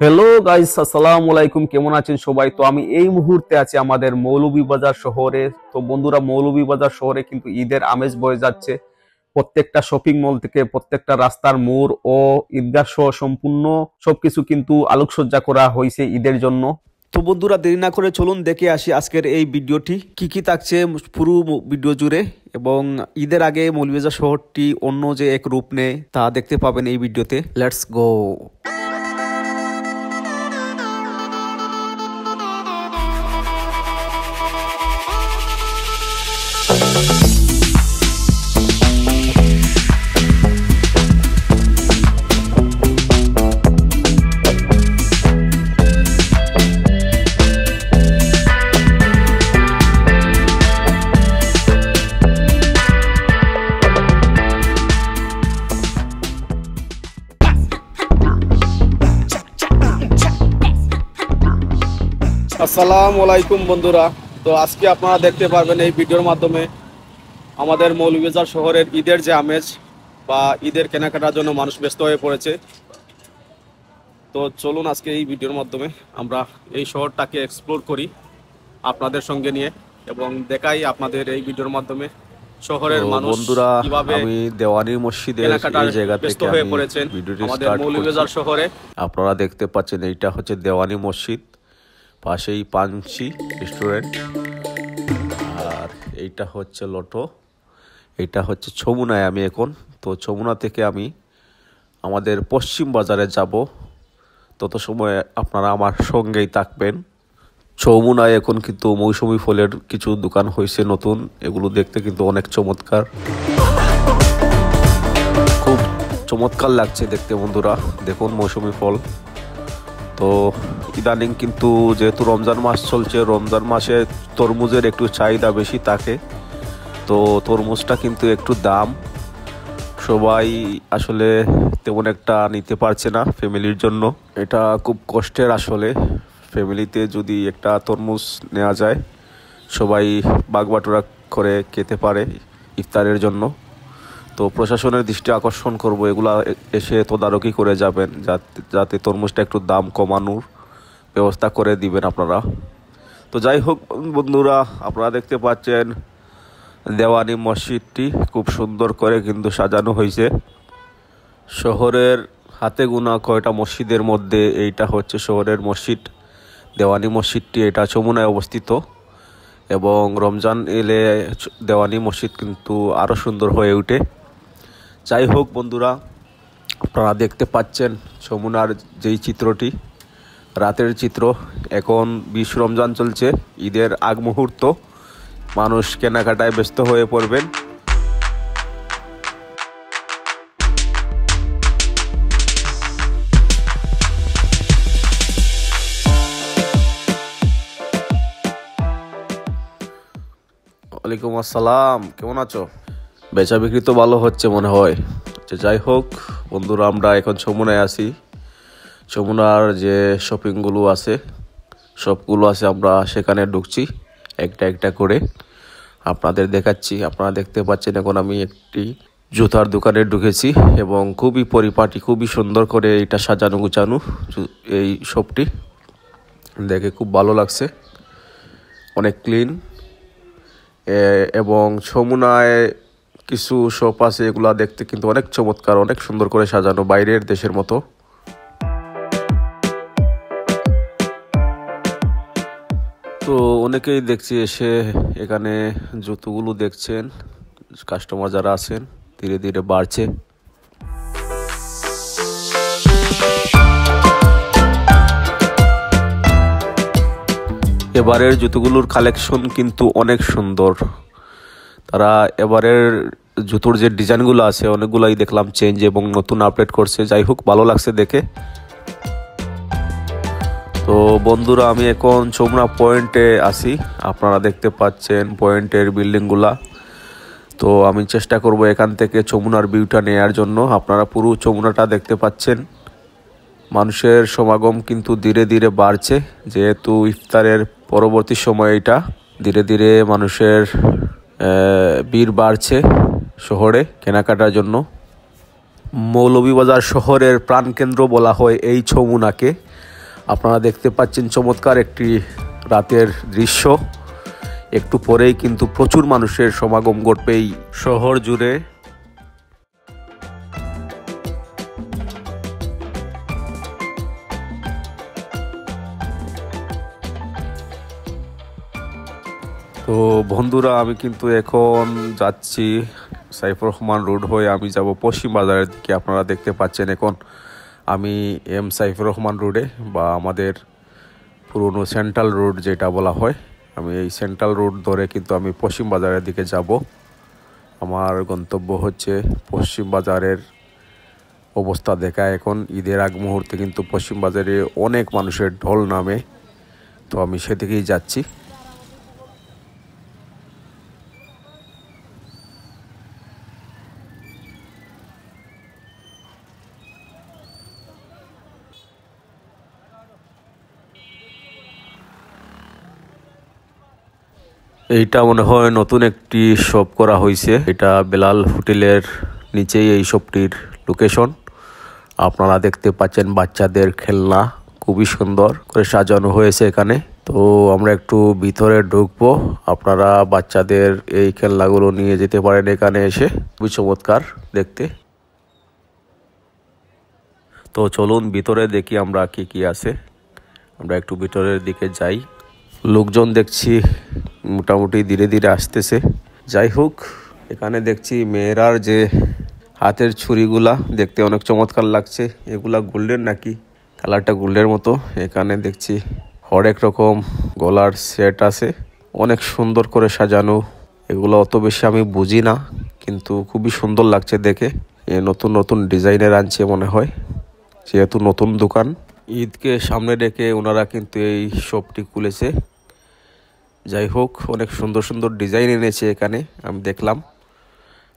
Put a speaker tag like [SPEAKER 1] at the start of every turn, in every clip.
[SPEAKER 1] Hello guys, আসসালামু আলাইকুম। কেমন আছেন সবাই? তো আমি এই মুহূর্তে আছি আমাদের মৌলভীবাজার শহরে। তো বন্ধুরা, মৌলভীবাজার শহরে কিন্তু ঈদের আমেজ বয়ে যাচ্ছে। প্রত্যেকটা শপিং মল থেকে প্রত্যেকটা রাস্তার মোড় ও ঈদগাহ সহ সম্পূর্ণ সবকিছু কিন্তু আলোকসজ্জা করা হয়েছে ঈদের জন্য। তো বন্ধুরা, দেরি না করে চলুন দেখে আসি আজকের এই ভিডিওটি কি কি থাকছে পুরো ভিডিও জুড়ে। এবং ঈদের আগে মৌলভীবাজার শহরটি অন্য যে এক রূপ নেয় তা দেখতে পাবেন এই ভিডিওতে। Let's go. আসসালামু আলাইকুম বন্ধুরা। তো আজকে আপনারা দেখতে পারবেন এই ভিডিওর মাধ্যমে আমাদের মৌলভীবাজার শহরের ঈদের যে আমেজ বা ঈদের কেনাকাটার জন্য মানুষ ব্যস্ত হয়ে পড়েছে। তো চলুন আজকে এই ভিডিওর মাধ্যমে আমরা এই শহরটাকে এক্সপ্লোর করি আপনাদের সঙ্গে নিয়ে এবং দেখাই আপনাদের এই ভিডিওর মাধ্যমে শহরের মানুষ
[SPEAKER 2] বন্ধুরা,
[SPEAKER 1] কিভাবে
[SPEAKER 2] আমি দেওয়ানি মসজিদের এই জায়গা
[SPEAKER 1] ব্যস্ত
[SPEAKER 2] থেকে
[SPEAKER 1] হয়ে পড়েছেন
[SPEAKER 2] ভিডিওটি
[SPEAKER 1] আমাদের
[SPEAKER 2] স্টার্ট
[SPEAKER 1] মৌলভীবাজার
[SPEAKER 2] করছি।
[SPEAKER 1] শহরে।
[SPEAKER 2] আপনারা দেখতে পাচ্ছেন এইটা হচ্ছে দেওয়ানি মসজিদ, পাশেই পাঞ্চি রেস্টুরেন্ট, আর এইটা হচ্ছে লটো, এইটা হচ্ছে ছমুনায় আমি এখন। তো ছমুনা থেকে আমি আমাদের পশ্চিম বাজারে যাব, তত সময় আপনারা আমার সঙ্গেই থাকবেন। ছমুনায় এখন কিন্তু মৌসুমি ফলের কিছু দোকান হয়েছে নতুন, এগুলো দেখতে কিন্তু অনেক চমৎকার, খুব চমৎকার লাগছে দেখতে। বন্ধুরা দেখুন মৌসুমি ফল। তো ইদানিং কিন্তু যেহেতু রমজান মাস চলছে, রমজান মাসে তরমুজের একটু চাহিদা বেশি থাকে, তো তরমুজটা কিন্তু একটু দাম, সবাই আসলে তেমন একটা নিতে পারছে না ফ্যামিলির জন্য। এটা খুব কষ্টের আসলে, ফ্যামিলিতে যদি একটা তরমুজ নেওয়া যায় সবাই বাগবাটোরা করে খেতে পারে ইফতারের জন্য। তো প্রশাসনের দৃষ্টি আকর্ষণ করব, এগুলা এসে তদারকি করে যাবেন যাতে তরমুজটা একটু দাম কমানোর ব্যবস্থা করে দিবেন আপনারা। তো যাই হোক বন্ধুরা, আপনারা দেখতে পাচ্ছেন দেওয়ানি মসজিদটি খুব সুন্দর করে কিন্তু সাজানো হয়েছে। শহরের হাতে গোনা কয়টা মসজিদের মধ্যে এইটা হচ্ছে শহরের মসজিদ, দেওয়ানি মসজিদটি। এটা যমুনায় অবস্থিত এবং রমজান এলে দেওয়ানি মসজিদ কিন্তু আরও সুন্দর হয়ে ওঠে। যাই হোক বন্ধুরা, আপনারা দেখতে পাচ্ছেন যমুনার যেই চিত্রটি, রাতের চিত্র। এখন 20 রমজান চলছে, ঈদের আগ মুহূর্ত, মানুষ কেনাকাটায় ব্যস্ত হয়ে পড়বেন। ওয়ালাইকুম আসসালাম, কেমন আছো? বেচা বিক্রি তো ভালো হচ্ছে মনে হয়। যাই হোক বন্ধুরা, আমরা এখন যমুনায় আছি। যমুনার যে শপিংগুলো আছে সবগুলো আছে, আমরা সেখানে ঢুকছি একটা একটা করে আপনাদের দেখাচ্ছি। আপনারা দেখতে পাচ্ছেন এখন আমি একটি জুতার দোকানে ঢুকেছি এবং খুবই পরিপাটি, খুবই সুন্দর করে এটা সাজানো গুছানো এই শপটি, দেখে খুব ভালো লাগছে, অনেক ক্লিন। এবং যমুনায় কিছু শপ আছে, এগুলা দেখতে কিন্তু অনেক চমৎকার, অনেক সুন্দর করে সাজানো, বাইরের দেশের মতো। তো অনেকেই দেখছি এসে এখানে জুতোগুলো দেখছেন, কাস্টমার যারা আছেন ধীরে ধীরে বাড়ছে। এবারের জুতোগুলোর কালেকশন কিন্তু অনেক সুন্দর, তারা এবারের জুতোর যে ডিজাইনগুলো আছে অনেকগুলাই দেখলাম চেঞ্জ এবং নতুন আপডেট করছে। যাই হোক ভালো লাগছে দেখে। তো বন্ধুরা, আমি এখন যমুনা পয়েন্টে আছি, আপনারা দেখতে পাচ্ছেন পয়েন্টের বিল্ডিংগুলা। তো আমি চেষ্টা করব এখান থেকে যমুনার ভিউটা নেওয়ার জন্য। আপনারা পুরো যমুনাটা দেখতে পাচ্ছেন, মানুষের সমাগম কিন্তু ধীরে ধীরে বাড়ছে, যেহেতু ইফতারের পরবর্তী সময় এটা ধীরে ধীরে মানুষের ভিড় বাড়ছে শহরে কেনাকাটার জন্য। মৌলভীবাজার শহরের প্রাণকেন্দ্র বলা হয় এই যমুনাকে। আপনারা দেখতে পাচ্ছেন চমৎকার একটি রাতের দৃশ্য। একটু পরেই কিন্তু প্রচুর মানুষের সমাগম ঘটবে এই শহর জুড়ে। তো বন্ধুরা, আমি কিন্তু এখন যাচ্ছি সাইফুর রহমান রোড হয়ে আমি যাব পশ্চিম বাজারের দিকে। আপনারা দেখতে পাচ্ছেন এখন আমি সাইফুর রহমান রোডে, বা আমাদের পুরনো সেন্ট্রাল রোড যেটা বলা হয়, আমি এই সেন্ট্রাল রোড ধরে কিন্তু আমি পশ্চিম বাজারের দিকে যাব। আমার গন্তব্য হচ্ছে পশ্চিম বাজারের অবস্থা দেখা। এখন ঈদের আগ মুহূর্তে কিন্তু পশ্চিম বাজারে অনেক মানুষের ঢল নামে, তো আমি সেদিকেই যাচ্ছি। এইটা মনে হয় নতুন একটি শপ করা হয়েছে। এটা বেলাল হোটেলের নিচেই এই শপটির লোকেশন। আপনারা দেখতে পাচ্ছেন বাচ্চাদের খেলনা খুবই সুন্দর করে সাজানো হয়েছে এখানে। তো আমরা একটু ভিতরে ঢুকবো। আপনারা বাচ্চাদের এই খেলনাগুলো নিয়ে যেতে পারেন এখানে এসে, খুবই চমৎকার দেখতে। তো চলুন ভিতরে দেখি আমরা কি কি আছে। আমরা একটু ভিতরের দিকে যাই। লোকজন দেখছি মোটামুটি ধীরে ধীরে আসতেছে। যাই হোক, এখানে দেখছি মেয়েরার যে হাতের ছুরিগুলা দেখতে অনেক চমৎকার লাগছে। এগুলা গোল্ডেন নাকি, কালারটা গোল্ডের মতো। এখানে দেখছি হরেক রকম গলার সেট আছে, অনেক সুন্দর করে সাজানো। এগুলো অত বেশি আমি বুঝি না, কিন্তু খুবই সুন্দর লাগছে দেখে। নতুন নতুন ডিজাইনের আনছে মনে হয়, যেহেতু নতুন দোকান। ঈদকে সামনে রেখে ওনারা কিন্তু এই শপটি খুলেছে। যাই হোক, অনেক সুন্দর সুন্দর ডিজাইন এনেছে এখানে। আমি দেখলাম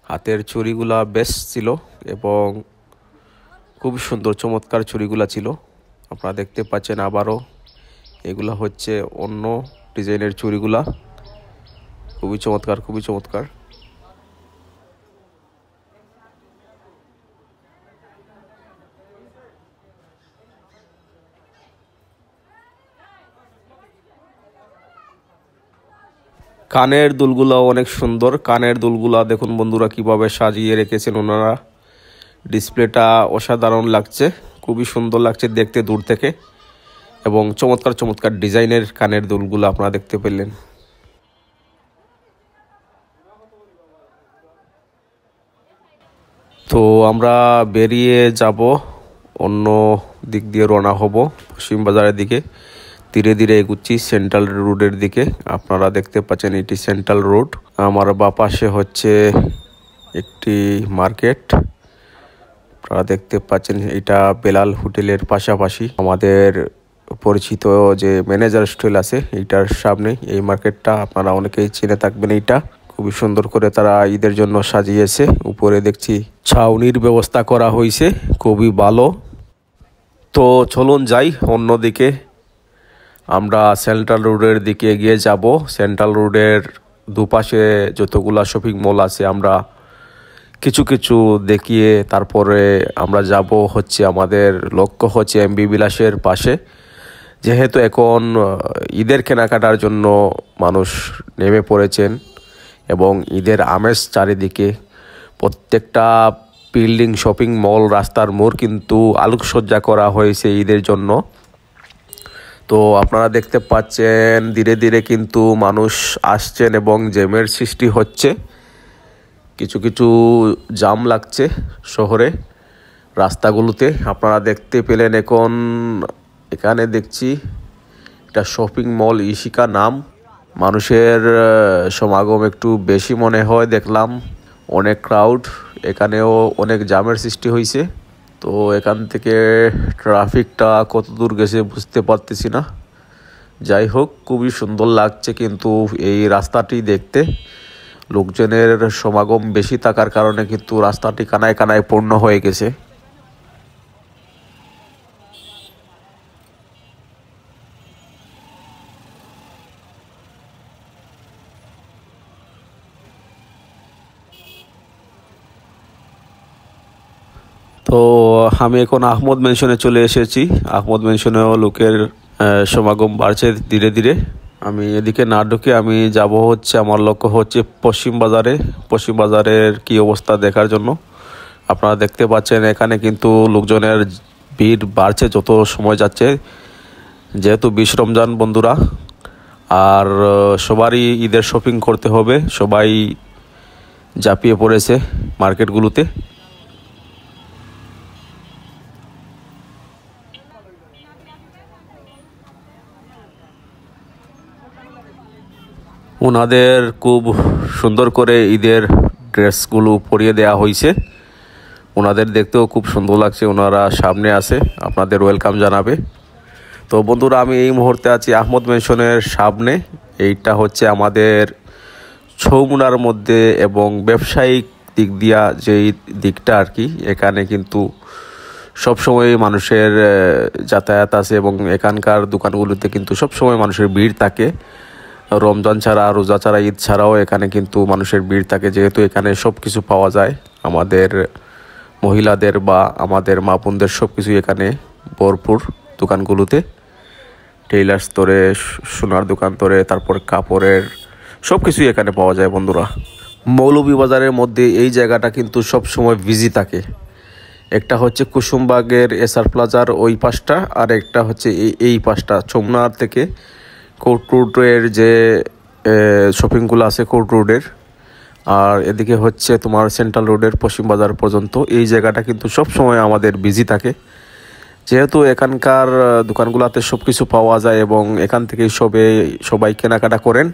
[SPEAKER 2] হাতের চুড়িগুলা বেশ ছিল এবং খুব সুন্দর চমৎকার চুড়িগুলা ছিল। আপনারা দেখতে পাচ্ছেন আবারও এগুলা হচ্ছে অন্য ডিজাইনের চুড়িগুলা, খুবই চমৎকার, খুবই চমৎকার। কানের দুলগুলা অনেক সুন্দর। কানের দুলগুলা দেখুন বন্ধুরা কিভাবে সাজিয়ে রেখেছেন ওনারা। ডিসপ্লেটা অসাধারণ লাগছে, খুবই সুন্দর লাগছে দেখতে দূর থেকে, এবং চমৎকার চমৎকার ডিজাইনের কানের দুলগুলো আপনারা দেখতে পেলেন। তো আমরা বেরিয়ে যাব, অন্য দিক দিয়ে রওনা হব পশ্চিম বাজারের দিকে। ধীরে ধীরে এগুচ্ছি সেন্ট্রাল রোডের দিকে। আপনারা দেখতে পাচ্ছেন এটি সেন্ট্রাল রোড। আমার বাঁ পাশে হচ্ছে একটি মার্কেট। আপনারা দেখতে পাচ্ছেন এটা বেলাল হোটেলের পাশাপাশি আমাদের পরিচিত যে ম্যানেজার স্টল আছে এইটার সামনে এই মার্কেটটা। আপনারা অনেকেই চিনে থাকবেন। এইটা খুবই সুন্দর করে তারা ঈদের জন্য সাজিয়েছে। উপরে দেখছি ছাউনির ব্যবস্থা করা হয়েছে, খুবই ভালো। তো চলুন যাই অন্যদিকে। আমরা সেন্ট্রাল রোডের দিকে এগিয়ে যাব। সেন্ট্রাল রোডের দুপাশে যতগুলা শপিং মল আছে আমরা কিছু কিছু দেখিয়ে তারপরে আমরা যাব হচ্ছে আমাদের লক্ষ্য হচ্ছে এমবি বিলাসের পাশে। যেহেতু এখন ঈদের কেনাকাটার জন্য মানুষ নেমে পড়েছেন এবং ঈদের আমেজ চারিদিকে, প্রত্যেকটা বিল্ডিং, শপিং মল, রাস্তার মোড় কিন্তু আলোকসজ্জা করা হয়েছে ঈদের জন্য। তো আপনারা দেখতে পাচ্ছেন ধীরে ধীরে কিন্তু মানুষ আসছেন এবং জ্যামের সৃষ্টি হচ্ছে। কিছু কিছু জাম লাগছে শহরে রাস্তাগুলোতে। আপনারা দেখতে পেলেন এখন এখানে দেখছি এটা শপিং মল ইশিকা নাম। মানুষের সমাগম একটু বেশি মনে হয়, দেখলাম অনেক ক্রাউড। এখানেও অনেক জামের সৃষ্টি হয়েছে। তো এখান থেকে ট্রাফিকটা কত দূর গেছে বুঝতে পারতেছি না। যাই হোক, খুবই সুন্দর লাগছে কিন্তু এই রাস্তাটি দেখতে। লোকজনের সমাগম বেশি থাকার কারণে কিন্তু রাস্তাটি কানায় কানায় পূর্ণ হয়ে গেছে। তো আমি এখন আহমদ মেনশনে চলে এসেছি। আহমদ মেনশনেও লোকের সমাগম বাড়ছে ধীরে ধীরে। আমি এদিকে না ঢুকে আমি যাব হচ্ছে, আমার লক্ষ্য হচ্ছে পশ্চিম বাজারে। পশ্চিম বাজারের কি অবস্থা দেখার জন্য। আপনারা দেখতে পাচ্ছেন এখানে কিন্তু লোকজনের ভিড় বাড়ছে যত সময় যাচ্ছে, যেহেতু 20 রমজান বন্ধুরা, আর সবারই ঈদের শপিং করতে হবে, সবাই ঝাঁপিয়ে পড়েছে মার্কেটগুলোতে। ওনাদের খুব সুন্দর করে ঈদের ড্রেসগুলো পরিয়ে দেওয়া হয়েছে। ওনাদের দেখতেও খুব সুন্দর লাগছে, ওনারা সামনে আছে, আপনাদের ওয়েলকাম জানাবে। তো বন্ধুরা, আমি এই মুহূর্তে আছি আহমদ মেনশনের সামনে। এইটা হচ্ছে আমাদের ছৌমুনার মধ্যে এবং ব্যবসায়িক দিক দিয়া যেই দিকটা আর কি, এখানে কিন্তু সবসময় মানুষের যাতায়াত আছে এবং এখানকার দোকানগুলোতে কিন্তু সবসময় মানুষের ভিড় থাকে। রমজান ছাড়া, রোজা ছাড়া, ঈদ ছাড়াও এখানে কিন্তু মানুষের ভিড় থাকে, যেহেতু এখানে সব কিছু পাওয়া যায়। আমাদের মহিলাদের বা আমাদের মা বোনদের সব কিছুই এখানে ভরপুর দোকানগুলোতে। টেইলার্স ধরে, সোনার দোকান ধরে, তারপর কাপড়ের সব কিছুই এখানে পাওয়া যায় বন্ধুরা। মৌলভীবাজারের মধ্যে এই জায়গাটা কিন্তু সব সময় বিজি থাকে। একটা হচ্ছে কুসুমবাগের এসআর প্লাজার ওই পাশটা, আর একটা হচ্ছে এই পাশটা যমুনার থেকে কোর্ট রোডের যে শপিংগুলো আছে কোর্ট রোডের, আর এদিকে হচ্ছে তোমার সেন্ট্রাল রোডের পশ্চিম বাজার পর্যন্ত। এই জায়গাটা কিন্তু সব সময় আমাদের বিজি থাকে, যেহেতু এখানকার দোকানগুলোতে সব কিছু পাওয়া যায় এবং এখান থেকেই সবাই কেনাকাটা করেন।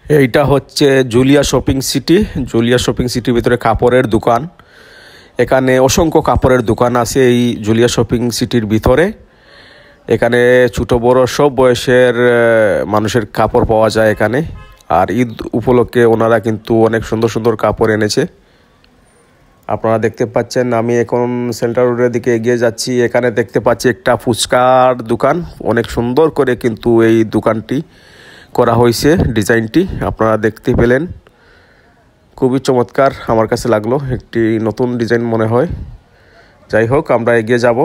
[SPEAKER 2] এইটা হচ্ছে Julia shopping city. Julia shopping সিটির ভিতরে কাপড়ের দোকান। এখানে অসংখ্য কাপড়ের দোকান আছে এই জুলিয়া শপিং সিটির ভিতরে। এখানে ছোট বড় সব বয়সের মানুষের কাপড় পাওয়া যায় এখানে। আর ঈদ উপলক্ষে ওনারা কিন্তু অনেক সুন্দর সুন্দর কাপড় এনেছে। আপনারা দেখতে পাচ্ছেন আমি এখন সেন্ট্রাল রোডের দিকে এগিয়ে যাচ্ছি। এখানে দেখতে পাচ্ছি একটা ফুচকার দোকান। অনেক সুন্দর করে কিন্তু এই দোকানটি করা হয়েছে, ডিজাইনটি আপনারা দেখতে পেলেন। খুবই চমৎকার আমার কাছে লাগলো, একটি নতুন ডিজাইন মনে হয়। যাই হোক, আমরা এগিয়ে যাব।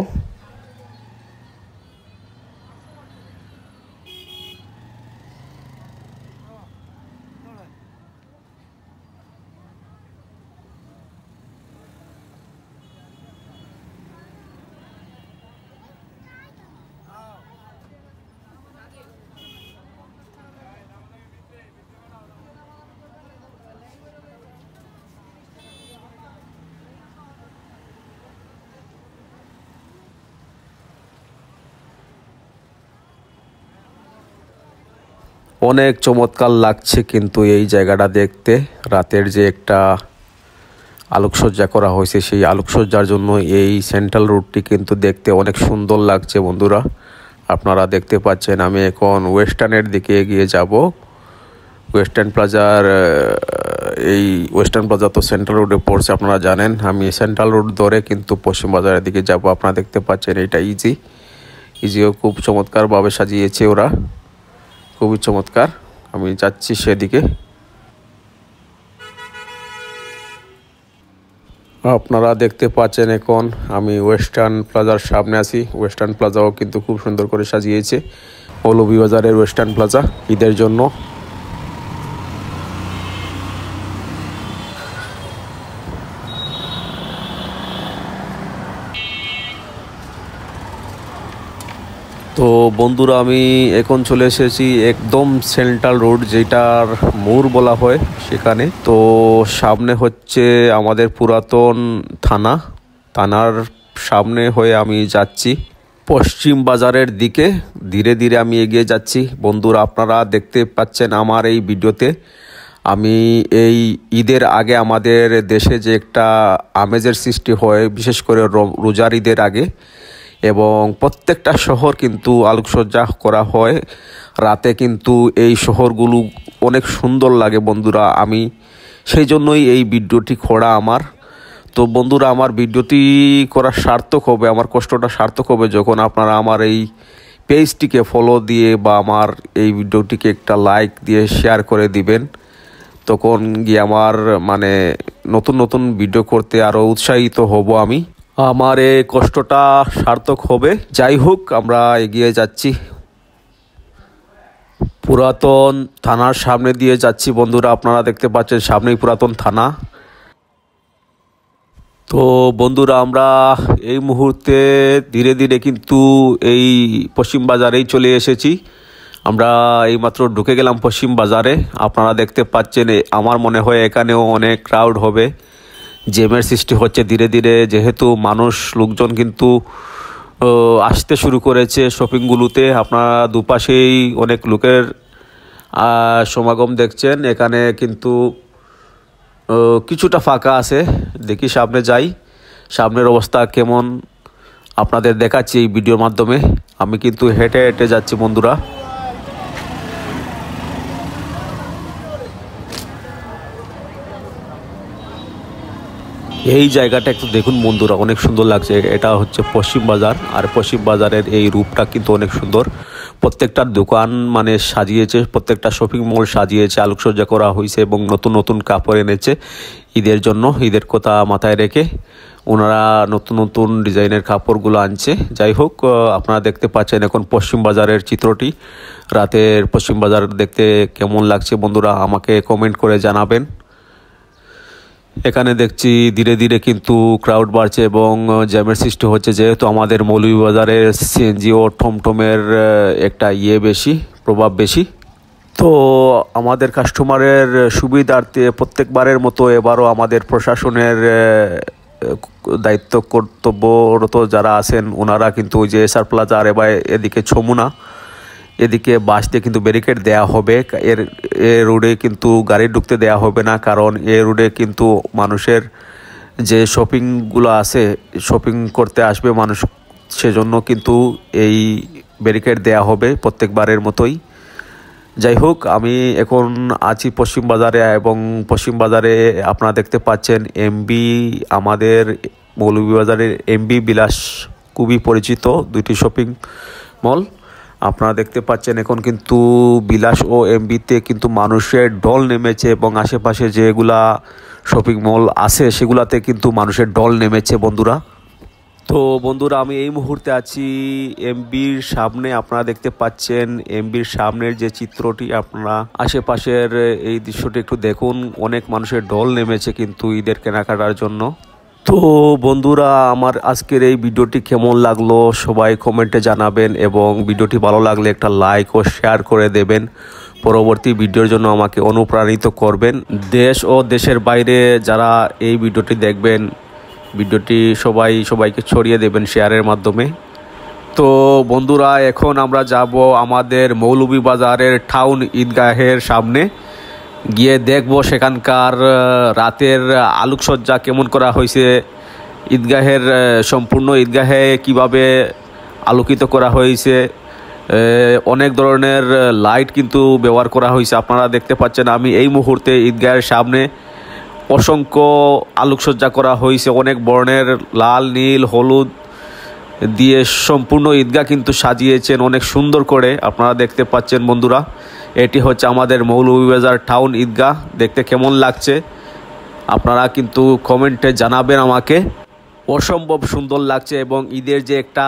[SPEAKER 2] অনেক চমৎকার লাগছে কিন্তু এই জায়গাটা দেখতে। রাতের যে একটা আলোকসজ্জা করা হয়েছে, সেই আলোকসজ্জার জন্য এই সেন্ট্রাল রোডটি কিন্তু দেখতে অনেক সুন্দর লাগছে বন্ধুরা। আপনারা দেখতে পাচ্ছেন আমি এখন ওয়েস্টার্নের দিকে এগিয়ে যাব। ওয়েস্টার্ন প্লাজার, এই ওয়েস্টার্ন প্লাজা তো সেন্ট্রাল রোডে পড়ছে, আপনারা জানেন। আমি সেন্ট্রাল রোড ধরে কিন্তু পশ্চিম বাজারের দিকে যাব। আপনারা দেখতে পাচ্ছেন এটা ইজিও খুব চমৎকারভাবে সাজিয়েছে ওরা, খুবই চমৎকার। আমি যাচ্ছি সেদিকে। আপনারা দেখতে পাচ্ছেন এখন আমি ওয়েস্টার্ন প্লাজার সামনে আছি। ওয়েস্টার্ন প্লাজাও কিন্তু খুব সুন্দর করে সাজিয়েছে মৌলভীবাজারের ওয়েস্টার্ন প্লাজা ঈদের জন্য। তো বন্ধুরা, আমি এখন চলে এসেছি একদম সেন্ট্রাল রোড, যেটার মোড় বলা হয় সেখানে। তো সামনে হচ্ছে আমাদের পুরাতন থানার সামনে হয়ে আমি যাচ্ছি পশ্চিম বাজারের দিকে। ধীরে ধীরে আমি এগিয়ে যাচ্ছি বন্ধুরা। আপনারা দেখতে পাচ্ছেন আমার এই ভিডিওতে আমি এই ঈদের আগে আমাদের দেশে যে একটা আমেজের সৃষ্টি হয়, বিশেষ করে রোজার ঈদের আগে, এবং প্রত্যেকটা শহর কিন্তু আলোকসজ্জা করা হয় রাতে, কিন্তু এই শহরগুলো অনেক সুন্দর লাগে বন্ধুরা। আমি সেই জন্যই এই ভিডিওটি করা আমার। তো বন্ধুরা, আমার ভিডিওটি করা সার্থক হবে, আমার কষ্টটা সার্থক হবে যখন আপনারা আমার এই পেজটিকে ফলো দিয়ে বা আমার এই ভিডিওটিকে একটা লাইক দিয়ে শেয়ার করে দিবেন। তখন গিয়ে আমার মানে নতুন নতুন ভিডিও করতে আরও উৎসাহিত হব আমি। আমার এই কষ্টটা সার্থক হবে। যাই হোক, আমরা এগিয়ে যাচ্ছি। পুরাতন থানার সামনে দিয়ে যাচ্ছি বন্ধুরা, আপনারা দেখতে পাচ্ছেন সামনেই পুরাতন থানা। তো বন্ধুরা, আমরা এই মুহূর্তে ধীরে ধীরে কিন্তু এই পশ্চিম বাজারেই চলে এসেছি। আমরা এইমাত্র ঢুকে গেলাম পশ্চিম বাজারে। আপনারা দেখতে পাচ্ছেন, আমার মনে হয় এখানেও অনেক ক্রাউড হবে, জ্যামের সৃষ্টি হচ্ছে ধীরে ধীরে, যেহেতু লোকজন কিন্তু আসতে শুরু করেছে শপিংগুলোতে। আপনারা দুপাশেই অনেক লোকের সমাগম দেখছেন। এখানে কিন্তু কিছুটা ফাঁকা আছে। দেখি সামনে যাই, সামনের অবস্থা কেমন আপনাদের দেখাচ্ছি এই ভিডিওর মাধ্যমে। আমি কিন্তু হেঁটে হেঁটে যাচ্ছি বন্ধুরা। এই জায়গাটা একটু দেখুন বন্ধুরা, অনেক সুন্দর লাগছে। এটা হচ্ছে পশ্চিম বাজার, আর পশ্চিম বাজারের এই রূপটা কিন্তু অনেক সুন্দর। প্রত্যেকটা দোকান মানে সাজিয়েছে, প্রত্যেকটা শপিং মল সাজিয়েছে, আলোকসজ্জা করা হয়েছে এবং নতুন নতুন কাপড় এনেছে ঈদের জন্য। ঈদের কথা মাথায় রেখে ওনারা নতুন নতুন ডিজাইনের কাপড়গুলো আনছে। যাই হোক, আপনারা দেখতে পাচ্ছেন এখন পশ্চিম বাজারের চিত্রটি। রাতের পশ্চিম বাজার দেখতে কেমন লাগছে বন্ধুরা, আমাকে কমেন্ট করে জানাবেন। এখানে দেখছি ধীরে ধীরে কিন্তু ক্রাউড বাড়ছে এবং জ্যামের সৃষ্টি হচ্ছে, যেহেতু আমাদের মৌলভীবাজারে সিএনজি ও টমটমের একটা বেশি, প্রভাব বেশি। তো আমাদের কাস্টমারের সুবিধার্থে প্রত্যেকবারের মতো এবারও আমাদের প্রশাসনের দায়িত্ব কর্তব্যরত যারা আছেন ওনারা কিন্তু ওই যে এসআর প্লাজা আর এবার এদিকে ছমুনা, এদিকে বাস দিয়ে কিন্তু ব্যারিকেড দেওয়া হবে। এ রোডে কিন্তু গাড়ি ঢুকতে দেওয়া হবে না, কারণ এ রোডে কিন্তু মানুষের যে শপিংগুলো আছে, শপিং করতে আসবে মানুষ, সেজন্য কিন্তু এই ব্যারিকেড দেওয়া হবে প্রত্যেকবারের মতোই। যাই হোক, আমি এখন আছি পশ্চিম বাজারে এবং পশ্চিম বাজারে আপনারা দেখতে পাচ্ছেন এমবি, আমাদের মৌলভীবাজারের এমবি বিলাস খুবই পরিচিত দুইটি শপিং মল। আপনারা দেখতে পাচ্ছেন এখন কিন্তু বিলাস ও এমবিতে কিন্তু মানুষের ঢল নেমেছে এবং আশেপাশে যেগুলা শপিং মল আছে সেগুলাতে কিন্তু মানুষের ঢল নেমেছে বন্ধুরা। তো বন্ধুরা, আমি এই মুহূর্তে আছি এমবির সামনে। আপনারা দেখতে পাচ্ছেন এমবির সামনের যে চিত্রটি, আপনারা আশেপাশের এই দৃশ্যটি একটু দেখুন। অনেক মানুষের ঢল নেমেছে কিন্তু ঈদের কেনাকাটার জন্য। তো বন্ধুরা, আমার আজকের এই ভিডিওটি কেমন লাগলো সবাই কমেন্টে জানাবেন এবং ভিডিওটি ভালো লাগলে একটা লাইক ও শেয়ার করে দেবেন। পরবর্তী ভিডিওর জন্য আমাকে অনুপ্রাণিত করবেন। দেশ ও দেশের বাইরে যারা এই ভিডিওটি দেখবেন, ভিডিওটি সবাইকে ছড়িয়ে দেবেন শেয়ারের মাধ্যমে। তো বন্ধুরা, এখন আমরা যাব আমাদের মৌলভীবাজারের টাউন ঈদগাহের সামনে, গিয়ে দেখব সেখানকার রাতের আলোকসজ্জা কেমন করা হয়েছে, ঈদগাহের সম্পূর্ণ ঈদগাহে কিভাবে আলোকিত করা হয়েছে। অনেক ধরনের লাইট কিন্তু ব্যবহার করা হয়েছে। আপনারা দেখতে পাচ্ছেন আমি এই মুহূর্তে ঈদগাহের সামনে, অসংখ্য আলোকসজ্জা করা হয়েছে, অনেক বর্ণের লাল, নীল, হলুদ দিয়ে সম্পূর্ণ ঈদগাহ কিন্তু সাজিয়েছেন অনেক সুন্দর করে। আপনারা দেখতে পাচ্ছেন বন্ধুরা, এটি হচ্ছে আমাদের মৌলভীবাজার টাউন ঈদগাহ। দেখতে কেমন লাগছে আপনারা কিন্তু কমেন্টে জানাবেন আমাকে। অসম্ভব সুন্দর লাগছে এবং ঈদের যে একটা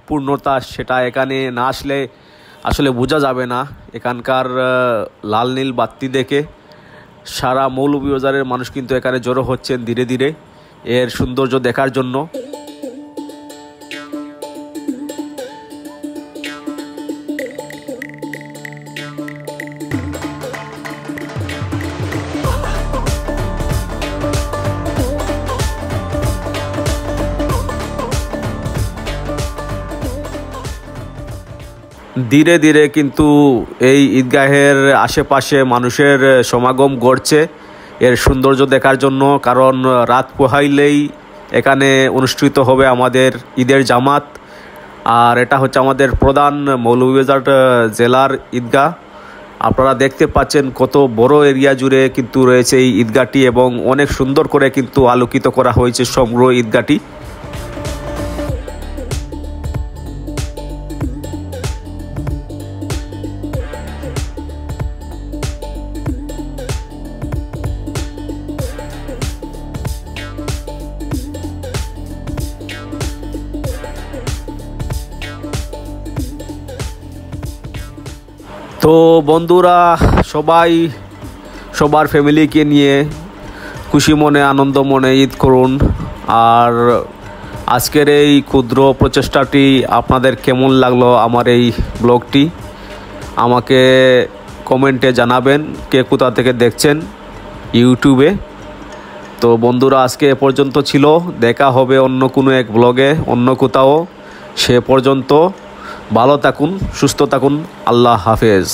[SPEAKER 2] পূর্ণতা, সেটা এখানে না আসলে আসলে বোঝা যাবে না। এখানকার লাল নীল বাতি দেখে সারা মৌলভীবাজারের মানুষ কিন্তু এখানে জড়ো হচ্ছেন ধীরে ধীরে এর সৌন্দর্য দেখার জন্য। ধীরে ধীরে কিন্তু এই ঈদগাহের আশেপাশে মানুষের সমাগম ঘটছে এর সৌন্দর্য দেখার জন্য, কারণ রাত পোহাইলেই এখানে অনুষ্ঠিত হবে আমাদের ঈদের জামাত। আর এটা হচ্ছে আমাদের প্রধান মৌলভীবাজার জেলার ঈদগাহ। আপনারা দেখতে পাচ্ছেন কত বড় এরিয়া জুড়ে কিন্তু রয়েছে এই ঈদগাহটি এবং অনেক সুন্দর করে কিন্তু আলোকিত করা হয়েছে সমগ্র ঈদগাহটি। তো বন্ধুরা সবাই সবার ফ্যামিলিকে নিয়ে খুশি মনে আনন্দ মনে ঈদ করুন। আর আজকের এই ক্ষুদ্র প্রচেষ্টাটি আপনাদের কেমন লাগলো আমার এই ব্লগটি আমাকে কমেন্টে জানাবেন, কে কোথা থেকে দেখছেন ইউটিউবে। তো বন্ধুরা আজকে এ পর্যন্ত ছিল, দেখা হবে অন্য কোনো এক ব্লগে অন্য কোথাও। সে পর্যন্ত ভালো থাকুন, সুস্থ থাকুন, আল্লাহ হাফেজ।